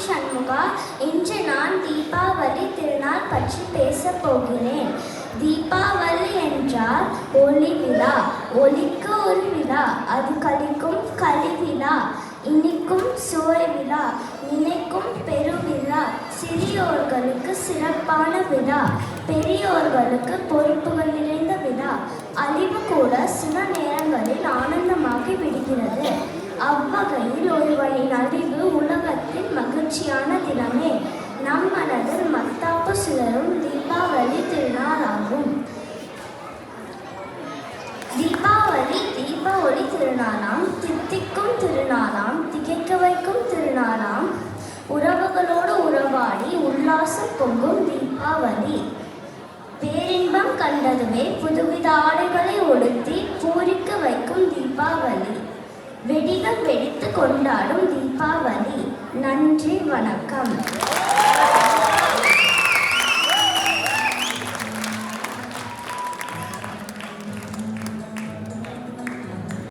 சண்முகா. இன்று நான் தீபாவளி திருநாள் பற்றி பேசப் போகிறேன். தீபாவளி என்றால் ஒளி விழா. ஒளிக்கு ஒரு விழா, அது கழிக்கும் கழிவிழா. இனிக்கும் சுவை விழா, நினைக்கும் பெருவிழா. சிறியோர்களுக்கு சிறப்பான விழா, பெரியோர்களுக்கு பொறுப்புகள் நிறைந்த விழா. அழிவு கூட சில நேரங்களில் ஆனந்தமாகி விடுகிறது. அவ்வகையில் ஒருவனின் அழிவு உலகத்தின் மகிழ்ச்சியான தினமே. நம் மனதில் மத்தாப்பு சுழலும் தீபாவளி திருநாளாகும். தீபாவளி தீப ஒளி திருநாளாம், தித்திக்கும் திருநாளாம், திகைக்க வைக்கும் திருநாளாம். உறவுகளோடு உறவாடி உல்லாசம் பொங்கும் தீபாவளி. பேரின்பம் கண்டதுமே புதுவித ஆடைகளை உடுத்தி பூரிக்க வைக்கும் தீபாவளி. வெடிகள் வெடித்து கொண்டாடும் தீபாவளி. நன்றி, வணக்கம்.